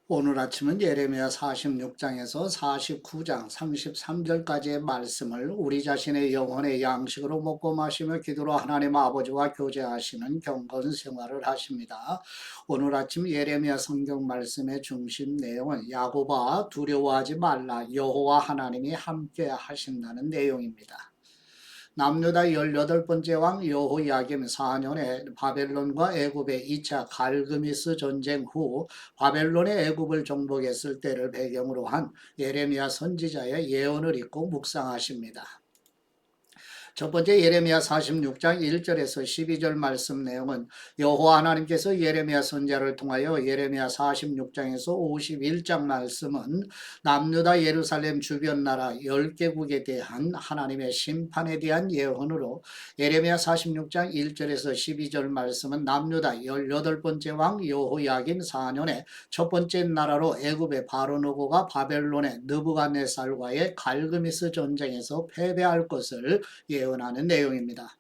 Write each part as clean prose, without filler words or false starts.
오늘 아침은 예레미야 46장에서 49장 33절까지의 말씀을 우리 자신의 영혼의 양식으로 먹고 마시며 기도로 하나님 아버지와 교제하시는 경건 생활을 하십니다. 오늘 아침 예레미야 성경 말씀의 중심 내용은 야곱아 두려워하지 말라 여호와 하나님이 함께 하신다는 내용입니다. 남유다 18번째 왕 여호야김 4년에 바벨론과 애굽의 2차 갈그미스 전쟁 후 바벨론의 애굽을 정복했을 때를 배경으로 한 예레미야 선지자의 예언을 읽고 묵상하십니다. 첫 번째 예레미야 46장 1절에서 12절 말씀 내용은 여호와 하나님께서 예레미야 선지자를 통하여 예레미야 46장에서 51장 말씀은 남유다 예루살렘 주변 나라 10개국에 대한 하나님의 심판에 대한 예언으로, 예레미야 46장 1절에서 12절 말씀은 남유다 18번째 왕 여호야김 4년에 첫 번째 나라로 애굽의 바로느고가 바벨론의 느부갓네살과의 갈그미스 전쟁에서 패배할 것을 예언하는 내용입니다.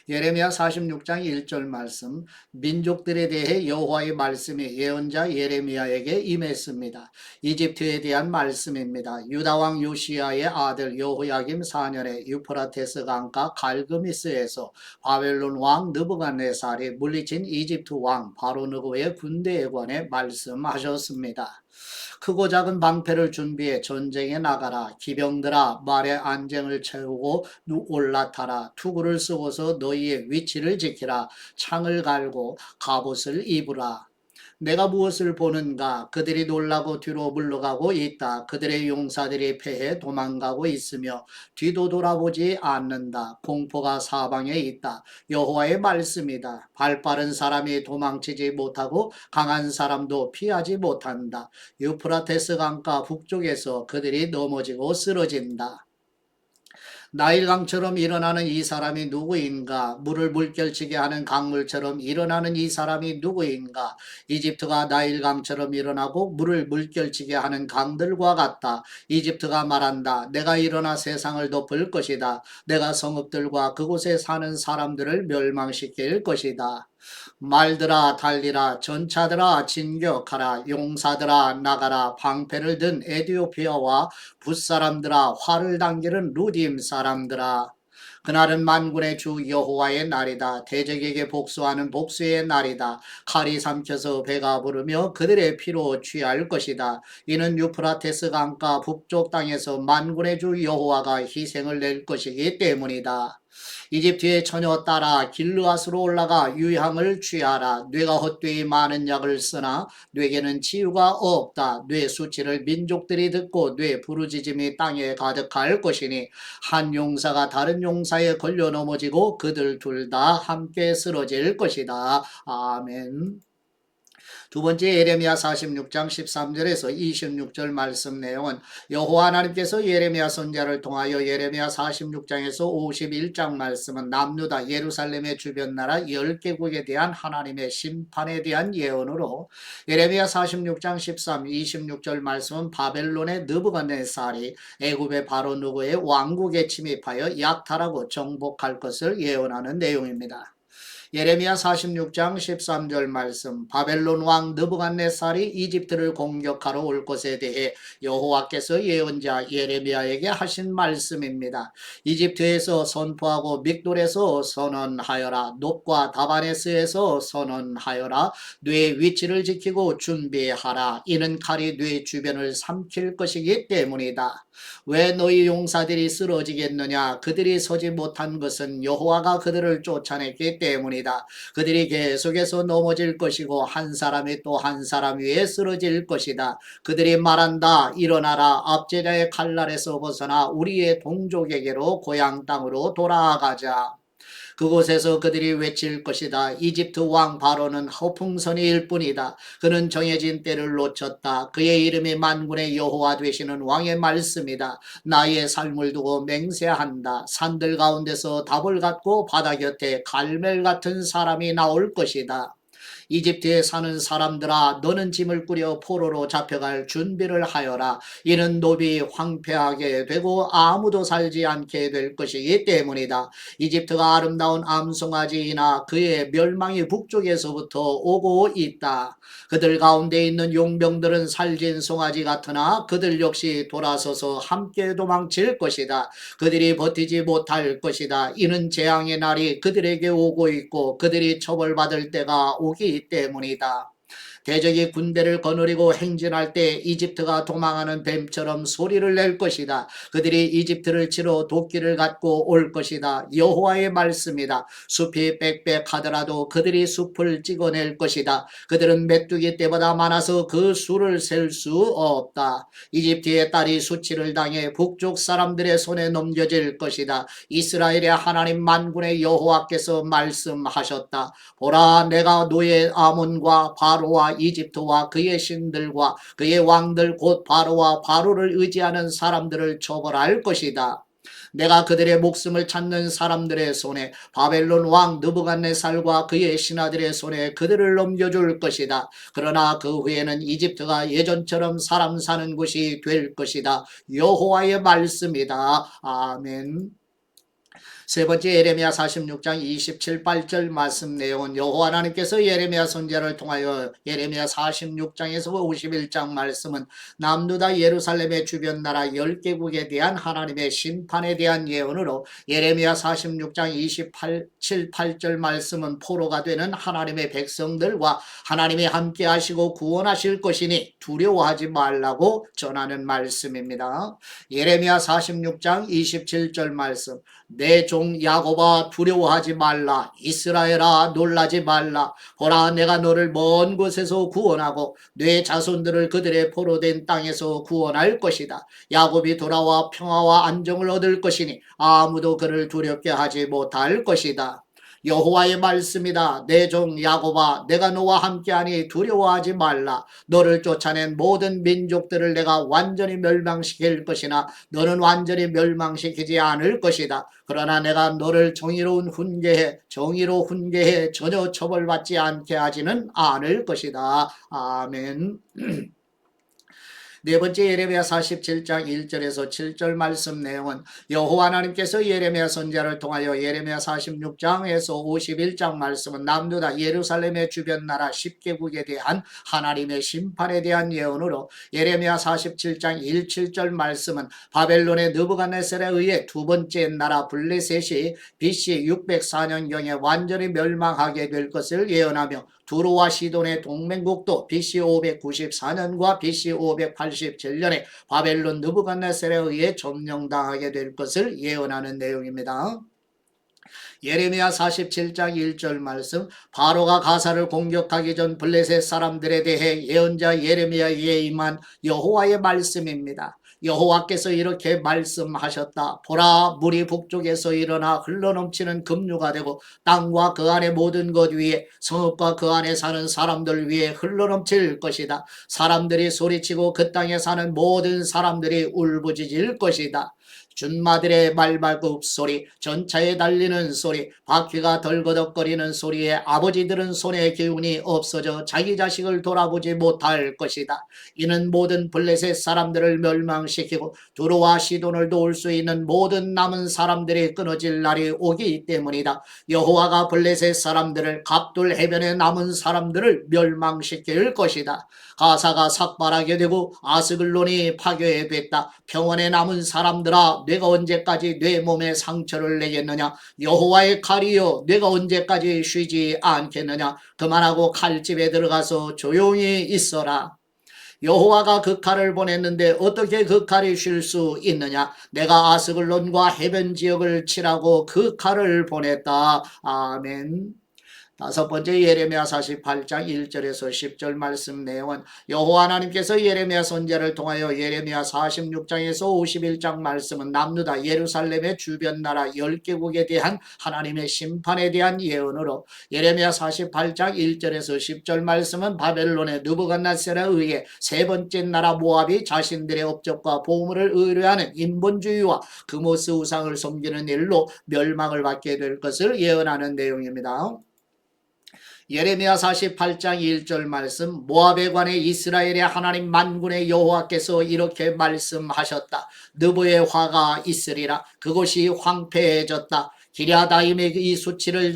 예레미야 46장 1절 말씀, 민족들에 대해 여호와의 말씀이 예언자 예레미야에게 임했습니다. 이집트에 대한 말씀입니다. 유다왕 요시야의 아들 여호야김 4년에 유프라테스 강가 갈그미스에서 바벨론 왕 느부갓네살이 물리친 이집트 왕 바로느고의 군대에 관해 말씀하셨습니다. 크고 작은 방패를 준비해 전쟁에 나가라. 기병들아 말에 안쟁을 채우고 올라타라. 투구를 쓰고서 너희의 위치를 지키라. 창을 갈고 갑옷을 입으라. 내가 무엇을 보는가? 그들이 놀라고 뒤로 물러가고 있다. 그들의 용사들이 패해 도망가고 있으며 뒤도 돌아보지 않는다. 공포가 사방에 있다. 여호와의 말씀이다. 발빠른 사람이 도망치지 못하고 강한 사람도 피하지 못한다. 유프라테스 강가 북쪽에서 그들이 넘어지고 쓰러진다. 나일강처럼 일어나는 이 사람이 누구인가? 물을 물결치게 하는 강물처럼 일어나는 이 사람이 누구인가? 이집트가 나일강처럼 일어나고 물을 물결치게 하는 강들과 같다. 이집트가 말한다. 내가 일어나 세상을 덮을 것이다. 내가 성읍들과 그곳에 사는 사람들을 멸망시킬 것이다. 말들아 달리라, 전차들아 진격하라, 용사들아 나가라. 방패를 든 에디오피아와 붓사람들아, 활을 당기는 루딤 사람들아. 그날은 만군의 주 여호와의 날이다. 대적에게 복수하는 복수의 날이다. 칼이 삼켜서 배가 부르며 그들의 피로 취할 것이다. 이는 유프라테스 강가 북쪽 땅에서 만군의 주 여호와가 희생을 낼 것이기 때문이다. 이집트의 처녀 따라 길르앗으로 올라가 유향을 취하라. 뇌가 헛되이 많은 약을 쓰나 뇌에는 치유가 없다. 뇌 수치를 민족들이 듣고 뇌 부르짖음이 땅에 가득할 것이니 한 용사가 다른 용사에 걸려 넘어지고 그들 둘 다 함께 쓰러질 것이다. 아멘. 두 번째 예레미야 46장 13절에서 26절 말씀 내용은 여호와 하나님께서 예레미야 선지자를 통하여 예레미야 46장에서 51장 말씀은 남유다 예루살렘의 주변 나라 10개국에 대한 하나님의 심판에 대한 예언으로, 예레미야 46장 13, 26절 말씀은 바벨론의 느부갓네살이 애굽의 바로느고의 왕국에 침입하여 약탈하고 정복할 것을 예언하는 내용입니다. 예레미야 46장 13절 말씀, 바벨론 왕 느부갓네살이 이집트를 공격하러 올 것에 대해 여호와께서 예언자 예레미야에게 하신 말씀입니다. 이집트에서 선포하고 믹돌에서 선언하여라. 놋과 다바네스에서 선언하여라. 뇌 위치를 지키고 준비하라. 이는 칼이 뇌 주변을 삼킬 것이기 때문이다. 왜 너희 용사들이 쓰러지겠느냐? 그들이 서지 못한 것은 여호와가 그들을 쫓아냈기 때문이다. 그들이 계속해서 넘어질 것이고 한 사람이 또 한 사람 위에 쓰러질 것이다. 그들이 말한다. 일어나라. 압제자의 칼날에서 벗어나 우리의 동족에게로 고향 땅으로 돌아가자. 그곳에서 그들이 외칠 것이다. 이집트 왕 바로는 허풍선이일 뿐이다. 그는 정해진 때를 놓쳤다. 그의 이름이 만군의 여호와 되시는 왕의 말씀이다. 나의 삶을 두고 맹세한다. 산들 가운데서 답을 갖고 바다 곁에 갈멜 같은 사람이 나올 것이다. 이집트에 사는 사람들아 너는 짐을 꾸려 포로로 잡혀갈 준비를 하여라. 이는 노비 황폐하게 되고 아무도 살지 않게 될 것이기 때문이다. 이집트가 아름다운 암송아지이나 그의 멸망이 북쪽에서부터 오고 있다. 그들 가운데 있는 용병들은 살진 송아지 같으나 그들 역시 돌아서서 함께 도망칠 것이다. 그들이 버티지 못할 것이다. 이는 재앙의 날이 그들에게 오고 있고 그들이 처벌받을 때가 오기 때문이다. 대적이 군대를 거느리고 행진할 때 이집트가 도망하는 뱀처럼 소리를 낼 것이다. 그들이 이집트를 치러 도끼를 갖고 올 것이다. 여호와의 말씀이다. 숲이 빽빽하더라도 그들이 숲을 찍어낼 것이다. 그들은 메뚜기 떼보다 많아서 그 수를 셀 수 없다. 이집트의 딸이 수치를 당해 북쪽 사람들의 손에 넘겨질 것이다. 이스라엘의 하나님 만군의 여호와께서 말씀하셨다. 보라, 내가 노예 아몬과 바로와 이집트와 그의 신들과 그의 왕들 곧 바로와 바로를 의지하는 사람들을 처벌할 것이다. 내가 그들의 목숨을 찾는 사람들의 손에 바벨론 왕 느부갓네살과 그의 신하들의 손에 그들을 넘겨줄 것이다. 그러나 그 후에는 이집트가 예전처럼 사람 사는 곳이 될 것이다. 여호와의 말씀이다. 아멘. 세 번째 예레미야 46장 27, 8절 말씀 내용은 여호와 하나님께서 예레미야 선지자를 통하여 예레미야 46장에서 51장 말씀은 남유다 예루살렘의 주변 나라 10개국에 대한 하나님의 심판에 대한 예언으로 예레미야 46장 27, 8절 말씀은 포로가 되는 하나님의 백성들과 하나님이 함께 하시고 구원하실 것이니 두려워하지 말라고 전하는 말씀입니다. 예레미야 46장 27절 말씀 내 종 야곱아 두려워하지 말라. 이스라엘아 놀라지 말라. 보라 내가 너를 먼 곳에서 구원하고 내 자손들을 그들의 포로된 땅에서 구원할 것이다. 야곱이 돌아와 평화와 안정을 얻을 것이니 아무도 그를 두렵게 하지 못할 것이다. 여호와의 말씀이다. 내 종 야곱아 내가 너와 함께하니 두려워하지 말라. 너를 쫓아낸 모든 민족들을 내가 완전히 멸망시킬 것이나 너는 완전히 멸망시키지 않을 것이다. 그러나 내가 너를 정의로 훈계해 전혀 처벌받지 않게 하지는 않을 것이다. 아멘. 네 번째 예레미야 47장 1절에서 7절 말씀 내용은 여호와 하나님께서 예레미야 선지자를 통하여 예레미야 46장에서 51장 말씀은 남유다 예루살렘의 주변 나라 10개국에 대한 하나님의 심판에 대한 예언으로 예레미야 47장 1, 7절 말씀은 바벨론의 느부갓네살에 의해 두 번째 나라 블레셋이 BC 604년경에 완전히 멸망하게 될 것을 예언하며 두로와 시돈의 동맹국도 BC 594년과 BC 587년에 바벨론 느부갓네살에 의해 점령당하게 될 것을 예언하는 내용입니다. 예레미야 47장 1절 말씀 바로가 가사를 공격하기 전 블레셋 사람들에 대해 예언자 예레미야에게 임한 여호와의 말씀입니다. 여호와께서 이렇게 말씀하셨다. 보라 물이 북쪽에서 일어나 흘러넘치는 급류가 되고 땅과 그 안에 모든 것 위에 성읍과 그 안에 사는 사람들 위에 흘러넘칠 것이다. 사람들이 소리치고 그 땅에 사는 모든 사람들이 울부짖을 것이다. 준마들의 말발굽 소리, 전차에 달리는 소리, 바퀴가 덜거덕거리는 소리에 아버지들은 손의 기운이 없어져 자기 자식을 돌아보지 못할 것이다. 이는 모든 블레셋 사람들을 멸망시키고 두로와 시돈을 도울 수 있는 모든 남은 사람들이 끊어질 날이 오기 때문이다. 여호와가 블레셋 사람들을 갑돌 해변에 남은 사람들을 멸망시킬 것이다. 가사가 삭발하게 되고 아스글론이 파괴됐다. 평원에 남은 사람들아 내가 언제까지 내 몸에 상처를 내겠느냐. 여호와의 칼이여 내가 언제까지 쉬지 않겠느냐. 그만하고 칼집에 들어가서 조용히 있어라. 여호와가 그 칼을 보냈는데 어떻게 그 칼이 쉴 수 있느냐. 내가 아스글론과 해변 지역을 치라고 그 칼을 보냈다. 아멘. 다섯 번째 예레미야 48장 1절에서 10절 말씀 내용은 여호와 하나님께서 예레미야 선지자를 통하여 예레미야 46장에서 51장 말씀은 남유다 예루살렘의 주변 나라 10개국에 대한 하나님의 심판에 대한 예언으로 예레미야 48장 1절에서 10절 말씀은 바벨론의 느부갓네살에 의해 세 번째 나라 모압이 자신들의 업적과 보물을 의뢰하는 인본주의와 그모스 우상을 섬기는 일로 멸망을 받게 될 것을 예언하는 내용입니다. 예레미야 48장 1절 말씀, 모압에 관해 이스라엘의 하나님 만군의 여호와께서 이렇게 말씀하셨다. 느보의 화가 있으리라. 그곳이 황폐해졌다. 기랴다임의 이 수치를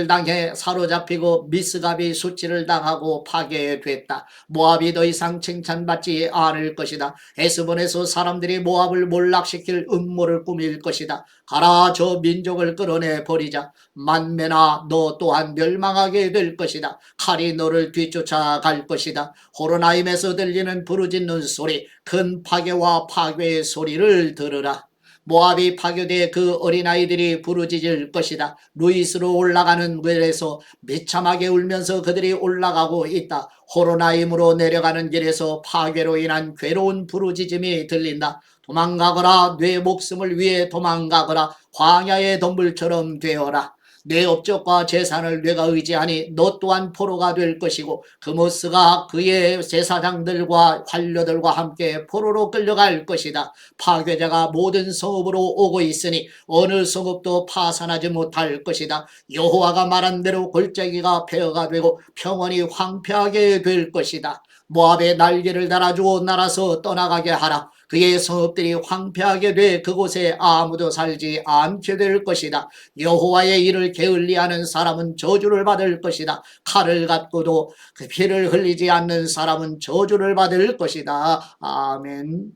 당해 사로잡히고 미스갑이 수치를 당하고 파괴됐다. 모압이 더 이상 칭찬받지 않을 것이다. 에스본에서 사람들이 모압을 몰락시킬 음모를 꾸밀 것이다. 가라, 저 민족을 끌어내 버리자. 만면아, 너 또한 멸망하게 될 것이다. 칼이 너를 뒤쫓아갈 것이다. 호로나임에서 들리는 부르짖는 소리, 큰 파괴와 파괴의 소리를 들으라. 모압이 파괴돼 그 어린아이들이 부르짖을 것이다. 루이스로 올라가는 길에서 비참하게 울면서 그들이 올라가고 있다. 호로나임으로 내려가는 길에서 파괴로 인한 괴로운 부르짖음이 들린다. 도망가거라, 내 목숨을 위해 도망가거라. 광야의 동물처럼 되어라. 내 업적과 재산을 내가 의지하니 너 또한 포로가 될 것이고 그모스가 그의 제사장들과 관료들과 함께 포로로 끌려갈 것이다. 파괴자가 모든 성읍으로 오고 있으니 어느 성읍도 파산하지 못할 것이다. 여호와가 말한 대로 골짜기가 폐허가 되고 평원이 황폐하게 될 것이다. 모압의 날개를 달아주어 날아서 떠나가게 하라. 그의 성읍들이 황폐하게 돼 그곳에 아무도 살지 않게 될 것이다. 여호와의 일을 게을리하는 사람은 저주를 받을 것이다. 칼을 갖고도 그 피를 흘리지 않는 사람은 저주를 받을 것이다. 아멘.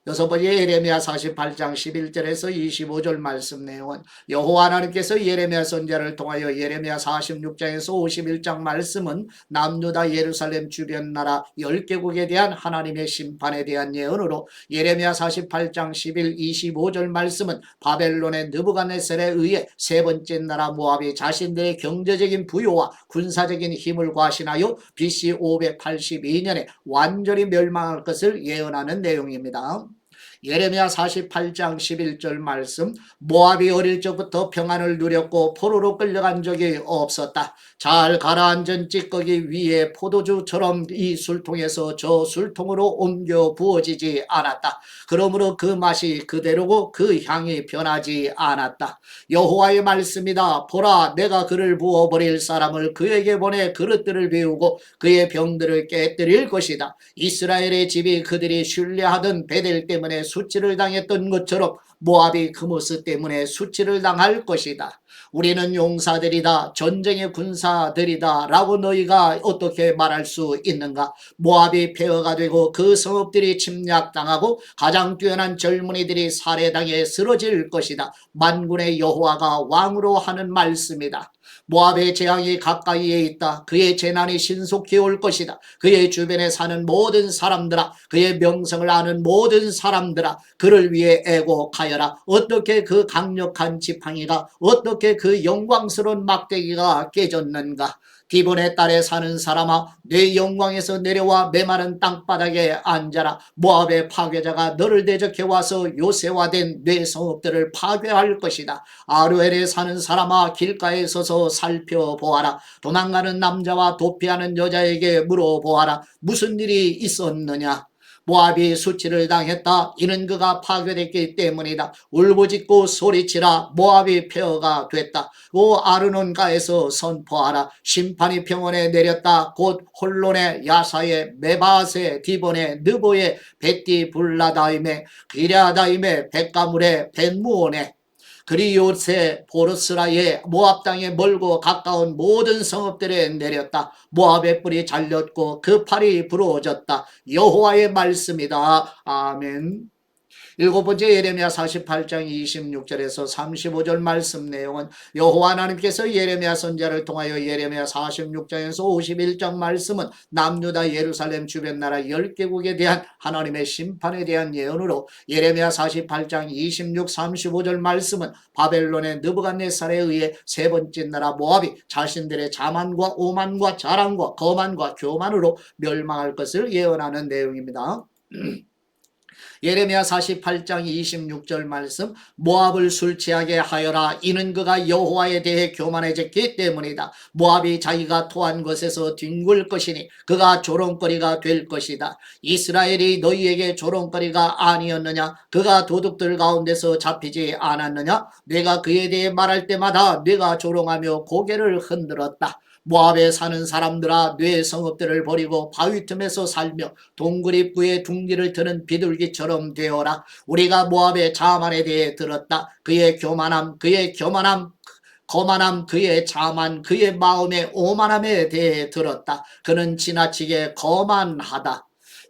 여섯 번째 예레미야 48장 11절에서 25절 말씀 내용은 여호와 하나님께서 예레미야 선지자를 통하여 예레미야 46장에서 51장 말씀은 남유다 예루살렘 주변 나라 10개국에 대한 하나님의 심판에 대한 예언으로 예레미야 48장 11, 25절 말씀은 바벨론의 느부갓네살에 의해 세 번째 나라 모압이 자신들의 경제적인 부요와 군사적인 힘을 과신하여 BC 582년에 완전히 멸망할 것을 예언하는 내용입니다. 예레미야 48장 11절 말씀, 모압이 어릴 적부터 평안을 누렸고 포로로 끌려간 적이 없었다. 잘 가라앉은 찌꺼기 위에 포도주처럼 이 술통에서 저 술통으로 옮겨 부어지지 않았다. 그러므로 그 맛이 그대로고 그 향이 변하지 않았다. 여호와의 말씀이다. 보라, 내가 그를 부어버릴 사람을 그에게 보내 그릇들을 비우고 그의 병들을 깨뜨릴 것이다. 이스라엘의 집이 그들이 신뢰하던 베델 때문에 수치를 당했던 것처럼 모압이 그모스 때문에 수치를 당할 것이다. 우리는 용사들이다, 전쟁의 군사들이다 라고 너희가 어떻게 말할 수 있는가? 모압이 폐허가 되고 그 성읍들이 침략당하고 가장 뛰어난 젊은이들이 살해당해 쓰러질 것이다. 만군의 여호와가 왕으로 하는 말씀이다. 모압의 재앙이 가까이에 있다. 그의 재난이 신속히 올 것이다. 그의 주변에 사는 모든 사람들아, 그의 명성을 아는 모든 사람들아, 그를 위해 애곡하여라. 어떻게 그 강력한 지팡이가, 어떻게 그 영광스러운 막대기가 깨졌는가? 디본의 딸에 사는 사람아, 내 영광에서 내려와 메마른 땅바닥에 앉아라. 모압의 파괴자가 너를 대적해 와서 요새화된 내 성읍들을 파괴할 것이다. 아루엘에 사는 사람아, 길가에 서서 살펴보아라. 도망가는 남자와 도피하는 여자에게 물어보아라. 무슨 일이 있었느냐? 모압이 수치를 당했다. 이는 그가 파괴됐기 때문이다. 울부짖고 소리치라. 모압이 폐허가 됐다. 오 아르논가에서 선포하라. 심판이 평원에 내렸다. 곧 홀론의 야사의 메바세 디본의 느보의 베티 불라다임의 기랴다임의 백가물의 벤무온의 그리요세 보르스라의 모압 땅에 멀고 가까운 모든 성읍들에 내렸다. 모압의 뿔이 잘렸고 그 팔이 부러졌다. 여호와의 말씀이다. 아멘. 일곱 번째 예레미야 48장 26절에서 35절 말씀 내용은 여호와 하나님께서 예레미야 선지자를 통하여 예레미야 46장에서 51장 말씀은 남유다 예루살렘 주변 나라 10개국에 대한 하나님의 심판에 대한 예언으로 예레미야 48장 26, 35절 말씀은 바벨론의 느부갓네살에 의해 세 번째 나라 모압이 자신들의 자만과 오만과 자랑과 거만과 교만으로 멸망할 것을 예언하는 내용입니다. 예레미야 48장 26절 말씀, 모압을 술 취하게 하여라. 이는 그가 여호와에 대해 교만해졌기 때문이다. 모압이 자기가 토한 것에서 뒹굴 것이니 그가 조롱거리가 될 것이다. 이스라엘이 너희에게 조롱거리가 아니었느냐? 그가 도둑들 가운데서 잡히지 않았느냐? 내가 그에 대해 말할 때마다 네가 조롱하며 고개를 흔들었다. 모압에 사는 사람들아, 뇌 성읍들을 버리고 바위 틈에서 살며 동굴 입구에 둥지를 트는 비둘기처럼 되어라. 우리가 모압의 자만에 대해 들었다. 그의 교만함, 그의 교만함, 거만함, 그의 자만, 그의 마음의 오만함에 대해 들었다. 그는 지나치게 거만하다.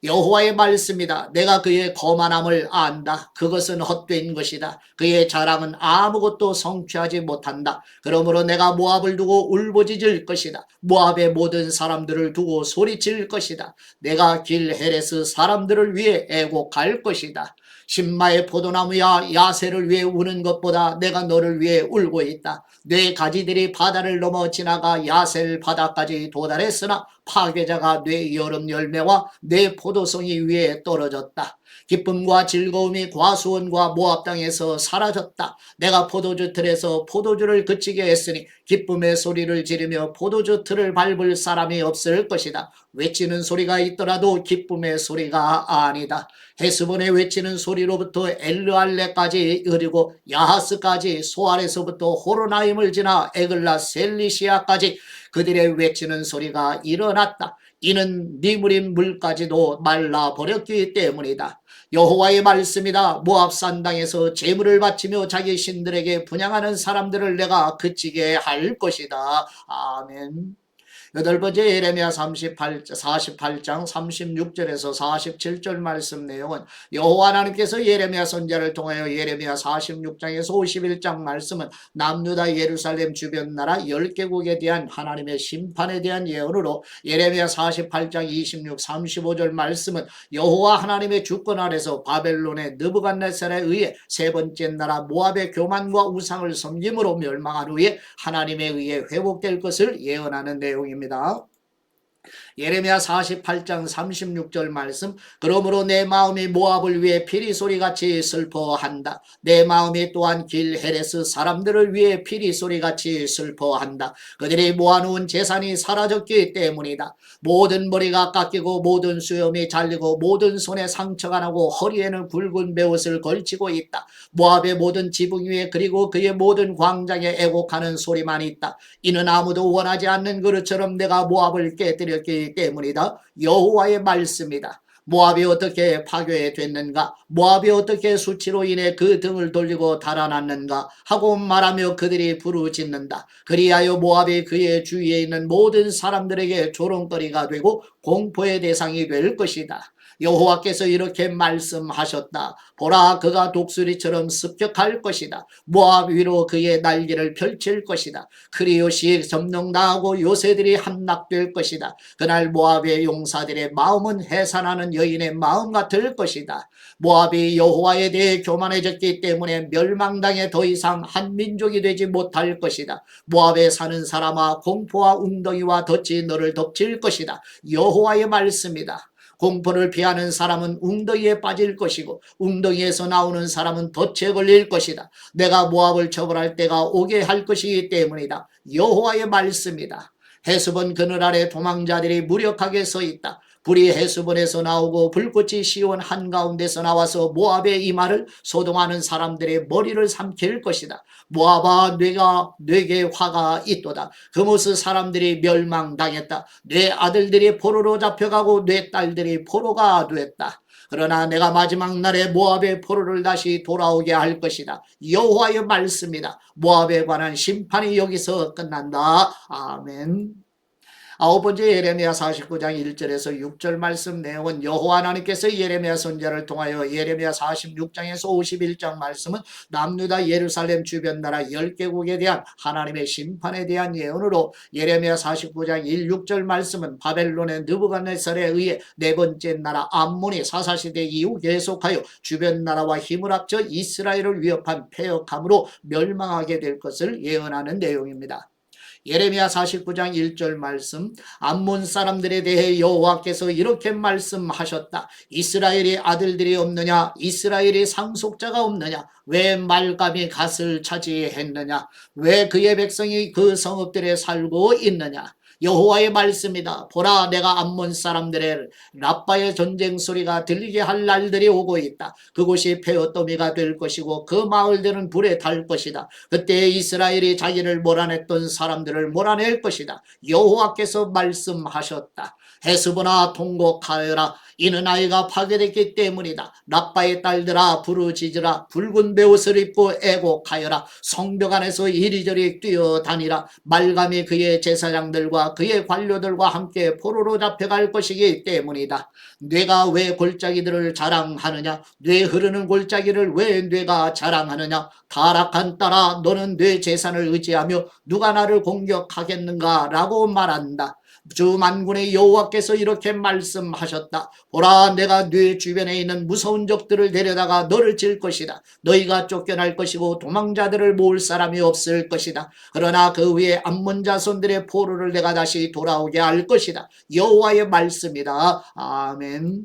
여호와의 말씀이다. 내가 그의 거만함을 안다. 그것은 헛된 것이다. 그의 자랑은 아무것도 성취하지 못한다. 그러므로 내가 모압을 두고 울부짖을 것이다. 모압의 모든 사람들을 두고 소리칠 것이다. 내가 길 헤레스 사람들을 위해 애곡할 것이다. 신마의 포도나무야, 야세를 위해 우는 것보다 내가 너를 위해 울고 있다. 내 가지들이 바다를 넘어 지나가 야셀 바다까지 도달했으나 파괴자가 내 여름 열매와 내 포도송이 위에 떨어졌다. 기쁨과 즐거움이 과수원과 모압 땅에서 사라졌다. 내가 포도주 틀에서 포도주를 그치게 했으니 기쁨의 소리를 지르며 포도주 틀을 밟을 사람이 없을 것이다. 외치는 소리가 있더라도 기쁨의 소리가 아니다. 헤스본의 외치는 소리로부터 엘르알레까지 그리고 야하스까지, 소알에서부터 호로나임을 지나 에글라 셀리시아까지 그들의 외치는 소리가 일어났다. 이는 니무림 물까지도 말라버렸기 때문이다. 여호와의 말씀이다. 모압 산당에서 제물을 바치며 자기 신들에게 분향하는 사람들을 내가 그치게 할 것이다. 아멘. 여덟 번째 예레미야 48장 36절에서 47절 말씀 내용은 여호와 하나님께서 예레미야 선지자를 통하여 예레미야 46장에서 51장 말씀은 남유다 예루살렘 주변 나라 10개국에 대한 하나님의 심판에 대한 예언으로, 예레미야 48장 26, 35절 말씀은 여호와 하나님의 주권 아래서 바벨론의 느부갓네살에 의해 세 번째 나라 모압의 교만과 우상을 섬김으로 멸망한 후에 하나님에 의해 회복될 것을 예언하는 내용입니다. 예레미야 48장 36절 말씀, 그러므로 내 마음이 모압을 위해 피리소리같이 슬퍼한다. 내 마음이 또한 길 헤레스 사람들을 위해 피리소리같이 슬퍼한다. 그들이 모아놓은 재산이 사라졌기 때문이다. 모든 머리가 깎이고 모든 수염이 잘리고 모든 손에 상처가 나고 허리에는 굵은 베옷을 걸치고 있다. 모압의 모든 지붕 위에 그리고 그의 모든 광장에 애곡하는 소리만 있다. 이는 아무도 원하지 않는 그릇처럼 내가 모압을 깨뜨렸기 때문이다. 여호와의 말씀이다. 모압이 어떻게 파괴됐는가? 모압이 어떻게 수치로 인해 그 등을 돌리고 달아났는가? 하고 말하며 그들이 부르짖는다. 그리하여 모압이 그의 주위에 있는 모든 사람들에게 조롱거리가 되고 공포의 대상이 될 것이다. 여호와께서 이렇게 말씀하셨다. 보라, 그가 독수리처럼 습격할 것이다. 모압 위로 그의 날개를 펼칠 것이다. 크리오시 점령당하고 요새들이 함락될 것이다. 그날 모압의 용사들의 마음은 해산하는 여인의 마음 같을 것이다. 모압이 여호와에 대해 교만해졌기 때문에 멸망당에 더 이상 한 민족이 되지 못할 것이다. 모압에 사는 사람아, 공포와 웅덩이와 덫이 너를 덮칠 것이다. 여호와의 말씀이다. 공포를 피하는 사람은 웅덩이에 빠질 것이고 웅덩이에서 나오는 사람은 덫에 걸릴 것이다. 내가 모압을 처벌할 때가 오게 할 것이기 때문이다. 여호와의 말씀이다. 헤스본 그늘 아래 도망자들이 무력하게 서 있다. 불이 헤스본에서 나오고 불꽃이 시온 한가운데서 나와서 모압의 이마를 소동하는 사람들의 머리를 삼킬 것이다. 모압아, 뇌게 화가 있도다. 그모스 사람들이 멸망당했다. 내 아들들이 포로로 잡혀가고 내 딸들이 포로가 됐다. 그러나 내가 마지막 날에 모압의 포로를 다시 돌아오게 할 것이다. 여호와의 말씀이다. 모압에 관한 심판이 여기서 끝난다. 아멘. 아홉 번째 예레미야 49장 1절에서 6절 말씀 내용은 여호와 하나님께서 예레미야 선지자를 통하여 예레미야 46장에서 51장 말씀은 남유다 예루살렘 주변 나라 10개국에 대한 하나님의 심판에 대한 예언으로, 예레미야 49장 1, 6절 말씀은 바벨론의 느부갓네살에 의해 네 번째 나라 암몬이 사사시대 이후 계속하여 주변 나라와 힘을 합쳐 이스라엘을 위협한 패역함으로 멸망하게 될 것을 예언하는 내용입니다. 예레미야 49장 1절 말씀, 암몬 사람들에 대해 여호와께서 이렇게 말씀하셨다. 이스라엘이 아들들이 없느냐? 이스라엘이 상속자가 없느냐? 왜 말감이 갓을 차지했느냐? 왜 그의 백성이 그 성읍들에 살고 있느냐? 여호와의 말씀이다. 보라, 내가 암몬 사람들의 라빠의 전쟁 소리가 들리게 할 날들이 오고 있다. 그곳이 폐허더미가 될 것이고 그 마을들은 불에 탈 것이다. 그때 이스라엘이 자기를 몰아냈던 사람들을 몰아낼 것이다. 여호와께서 말씀하셨다. 헤스보나 통곡하여라. 이는 아이가 파괴됐기 때문이다. 라빠의 딸들아 부르짖으라. 붉은 베옷을 입고 애곡하여라. 성벽 안에서 이리저리 뛰어다니라. 말감이 그의 제사장들과 그의 관료들과 함께 포로로 잡혀갈 것이기 때문이다. 뇌가 왜 골짜기들을 자랑하느냐? 뇌 흐르는 골짜기를 왜 뇌가 자랑하느냐? 타락한 딸아, 너는 뇌 재산을 의지하며 누가 나를 공격하겠는가? 라고 말한다. 주 만군의 여호와께서 이렇게 말씀하셨다. 보라, 내가 네 주변에 있는 무서운 적들을 데려다가 너를 칠 것이다. 너희가 쫓겨날 것이고 도망자들을 모을 사람이 없을 것이다. 그러나 그 위에 암몬 자손들의 포로를 내가 다시 돌아오게 할 것이다. 여호와의 말씀이다. 아멘.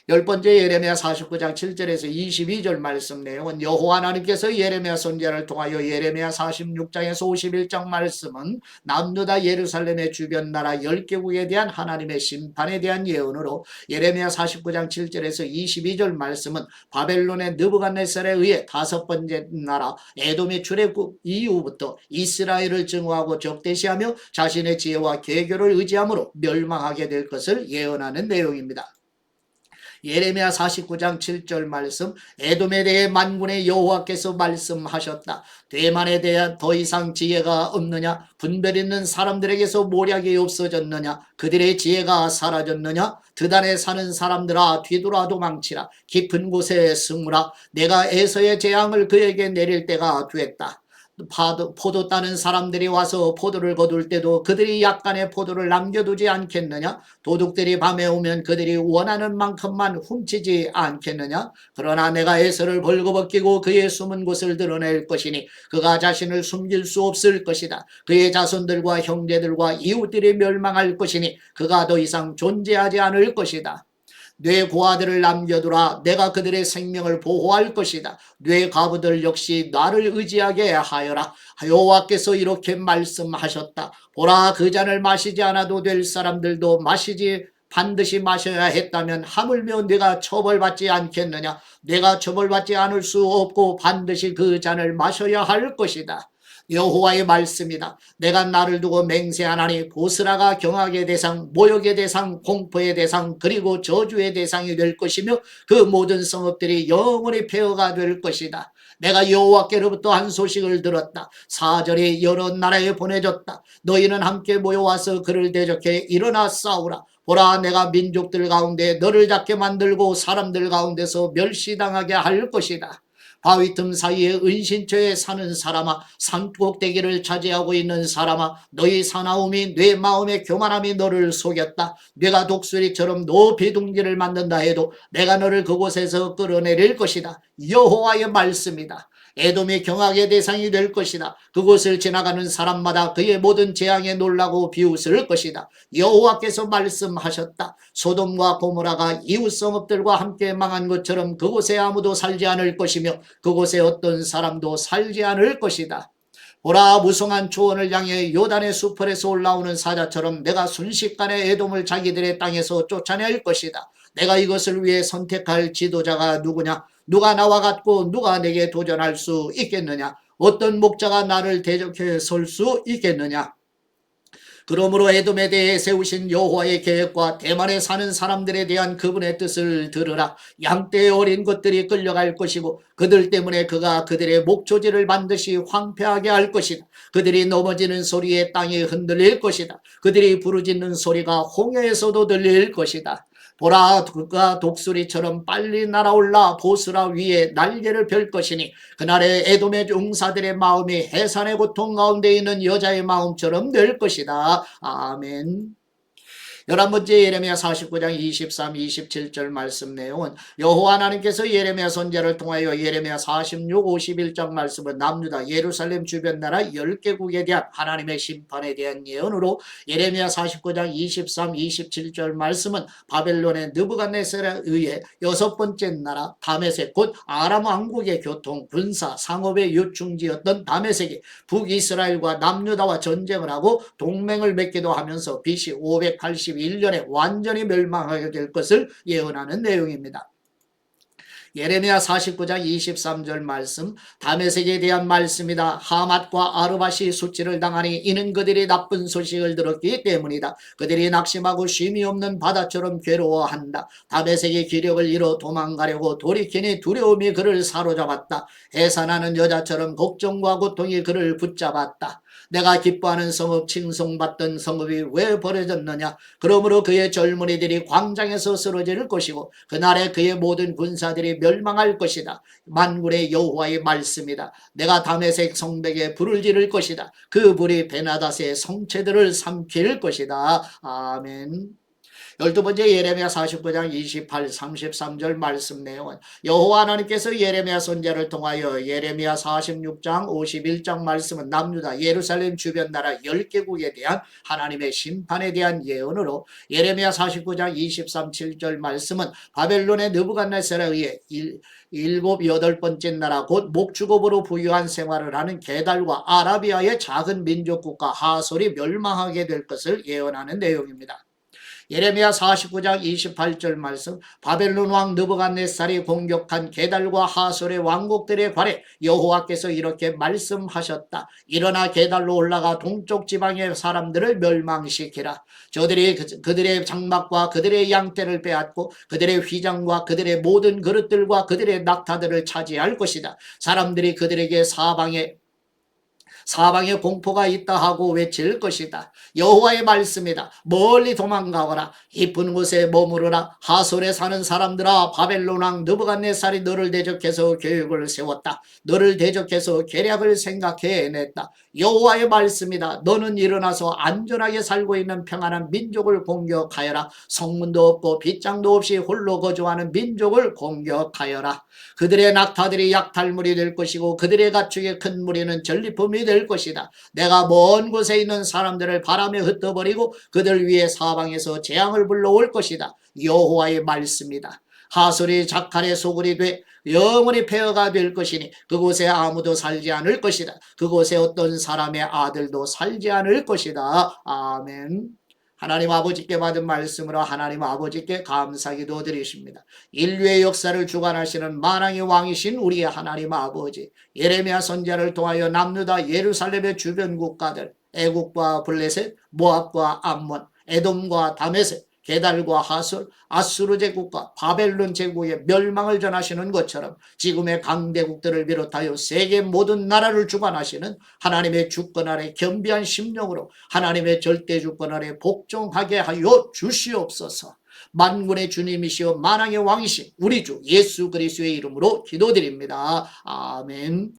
10번째 예레미야 49장 7절에서 22절 말씀 내용은 여호와 하나님께서 예레미야 선지자를 통하여 예레미야 46장에서 51장 말씀은 남유다 예루살렘의 주변 나라 10개국에 대한 하나님의 심판에 대한 예언으로, 예레미야 49장 7절에서 22절 말씀은 바벨론의 느부갓네살에 의해 5번째 나라 에돔의 출애굽 이후부터 이스라엘을 증오하고 적대시하며 자신의 지혜와 계교를 의지함으로 멸망하게 될 것을 예언하는 내용입니다. 예레미야 49장 7절 말씀, 에돔에 대해 만군의 여호와께서 말씀하셨다. 대만에 대한 더 이상 지혜가 없느냐? 분별 있는 사람들에게서 모략이 없어졌느냐? 그들의 지혜가 사라졌느냐? 드단에 사는 사람들아, 뒤돌아 도망치라. 깊은 곳에 숨으라. 내가 에서의 재앙을 그에게 내릴 때가 됐다. 포도 따는 사람들이 와서 포도를 거둘 때도 그들이 약간의 포도를 남겨두지 않겠느냐? 도둑들이 밤에 오면 그들이 원하는 만큼만 훔치지 않겠느냐? 그러나 내가 에서를 벌거벗기고 그의 숨은 곳을 드러낼 것이니 그가 자신을 숨길 수 없을 것이다. 그의 자손들과 형제들과 이웃들이 멸망할 것이니 그가 더 이상 존재하지 않을 것이다. 뇌 고아들을 남겨두라. 내가 그들의 생명을 보호할 것이다. 뇌 과부들 역시 나를 의지하게 하여라. 여호와께서 이렇게 말씀하셨다. 보라, 그 잔을 마시지 않아도 될 사람들도 마시지 반드시 마셔야 했다면 하물며 내가 처벌받지 않겠느냐? 내가 처벌받지 않을 수 없고 반드시 그 잔을 마셔야 할 것이다. 여호와의 말씀이다. 내가 나를 두고 맹세하나니 보스라가 경악의 대상, 모욕의 대상, 공포의 대상, 그리고 저주의 대상이 될 것이며 그 모든 성읍들이 영원히 폐허가 될 것이다. 내가 여호와께로부터 한 소식을 들었다. 사절이 여러 나라에 보내졌다. 너희는 함께 모여와서 그를 대적해 일어나 싸우라. 보라, 내가 민족들 가운데 너를 잡게 만들고 사람들 가운데서 멸시당하게 할 것이다. 바위 틈 사이에 은신처에 사는 사람아, 산꼭대기를 차지하고 있는 사람아, 너희 사나움이 내 마음의 교만함이 너를 속였다. 내가 독수리처럼 높이 둥지를 만든다 해도 내가 너를 그곳에서 끌어내릴 것이다. 여호와의 말씀이다. 에돔이 경악의 대상이 될 것이다. 그곳을 지나가는 사람마다 그의 모든 재앙에 놀라고 비웃을 것이다. 여호와께서 말씀하셨다. 소돔과 고모라가 이웃 성읍들과 함께 망한 것처럼 그곳에 아무도 살지 않을 것이며 그곳에 어떤 사람도 살지 않을 것이다. 보라, 무성한 초원을 향해 요단의 수풀에서 올라오는 사자처럼 내가 순식간에 에돔을 자기들의 땅에서 쫓아낼 것이다. 내가 이것을 위해 선택할 지도자가 누구냐? 누가 나와 같고 누가 내게 도전할 수 있겠느냐? 어떤 목자가 나를 대적해 설 수 있겠느냐? 그러므로 에돔에 대해 세우신 여호와의 계획과 대만에 사는 사람들에 대한 그분의 뜻을 들으라. 양떼의 어린 것들이 끌려갈 것이고 그들 때문에 그가 그들의 목초지를 반드시 황폐하게 할 것이다. 그들이 넘어지는 소리에 땅이 흔들릴 것이다. 그들이 부르짖는 소리가 홍해에서도 들릴 것이다. 보라, 그가 독수리처럼 빨리 날아올라 보스라 위에 날개를 펼 것이니 그날에 에돔의 용사들의 마음이 해산의 고통 가운데 있는 여자의 마음처럼 될 것이다. 아멘. 11번째 예레미야 49장 23, 27절 말씀 내용은 여호와 하나님께서 예레미야 선지자를 통하여 예레미야 46, 51장 말씀은 남유다 예루살렘 주변 나라 10개국에 대한 하나님의 심판에 대한 예언으로 예레미야 49장 23, 27절 말씀은 바벨론의 느부갓네살에 의해 6번째 나라 다메섹 곧 아람 왕국의 교통, 군사, 상업의 요충지였던 다메섹이 북이스라엘과 남유다와 전쟁을 하고 동맹을 맺기도 하면서 BC 581년에 완전히 멸망하게 될 것을 예언하는 내용입니다. 예레미야 49장 23절 말씀 다메섹에 대한 말씀이다. 하맛과 아르밧이 수치를 당하니 이는 그들이 나쁜 소식을 들었기 때문이다. 그들이 낙심하고 쉼이 없는 바다처럼 괴로워한다. 다메섹의 기력을 잃어 도망가려고 돌이키니 두려움이 그를 사로잡았다. 해산하는 여자처럼 걱정과 고통이 그를 붙잡았다. 내가 기뻐하는 성읍 칭송받던 성읍이 왜 버려졌느냐. 그러므로 그의 젊은이들이 광장에서 쓰러질 것이고 그날에 그의 모든 군사들이 멸망할 것이다. 만군의 여호와의 말씀이다. 내가 다메섹 성벽에 불을 지를 것이다. 그 불이 베나닷의 성체들을 삼킬 것이다. 아멘. 12번째 예레미야 49장 28, 33절 말씀 내용은 여호와 하나님께서 예레미야 선지자를 통하여 예레미야 46장 51장 말씀은 남유다 예루살렘 주변 나라 10개국에 대한 하나님의 심판에 대한 예언으로 예레미야 49장 23, 7절 말씀은 바벨론의 느부갓네살에 의해 일곱 여덟 번째 나라 곧 목축업으로 부유한 생활을 하는 게달과 아라비아의 작은 민족 국가 하솔이 멸망하게 될 것을 예언하는 내용입니다. 예레미야 49장 28절 말씀 바벨론 왕 느부갓네살이 공격한 게달과 하솔의 왕국들에 관해 여호와께서 이렇게 말씀하셨다. 일어나 게달로 올라가 동쪽 지방의 사람들을 멸망시키라. 저들이 그들의 장막과 그들의 양떼를 빼앗고 그들의 휘장과 그들의 모든 그릇들과 그들의 낙타들을 차지할 것이다. 사람들이 그들에게 사방에 공포가 있다 하고 외칠 것이다. 여호와의 말씀이다. 멀리 도망가거라. 깊은 곳에 머무르라. 하솔에 사는 사람들아 바벨론 왕 느부갓네살이 너를 대적해서 계획을 세웠다. 너를 대적해서 계략을 생각해냈다. 여호와의 말씀이다. 너는 일어나서 안전하게 살고 있는 평안한 민족을 공격하여라. 성문도 없고 빗장도 없이 홀로 거주하는 민족을 공격하여라. 그들의 낙타들이 약탈물이 될 것이고 그들의 가축의 큰 무리는 전리품이 될 것이다. 내가 먼 곳에 있는 사람들을 바람에 흩어버리고 그들 위에 사방에서 재앙을 불러올 것이다. 여호와의 말씀이다. 하솔이 작칼의 소굴이 돼 영원히 폐허가 될 것이니 그곳에 아무도 살지 않을 것이다. 그곳에 어떤 사람의 아들도 살지 않을 것이다. 아멘. 하나님 아버지께 받은 말씀으로 하나님 아버지께 감사기도 드리십니다. 인류의 역사를 주관하시는 만왕의 왕이신 우리의 하나님 아버지, 예레미야 선지자를 통하여 남유다 예루살렘의 주변 국가들 애국과 블레셋, 모압과 암몬, 에돔과 다메섹, 게달과 하솔, 아수르 제국과 바벨론 제국의 멸망을 전하시는 것처럼 지금의 강대국들을 비롯하여 세계 모든 나라를 주관하시는 하나님의 주권 아래 겸비한 심령으로 하나님의 절대 주권 아래 복종하게 하여 주시옵소서. 만군의 주님이시여 만왕의 왕이신 우리 주 예수 그리스도의 이름으로 기도드립니다. 아멘.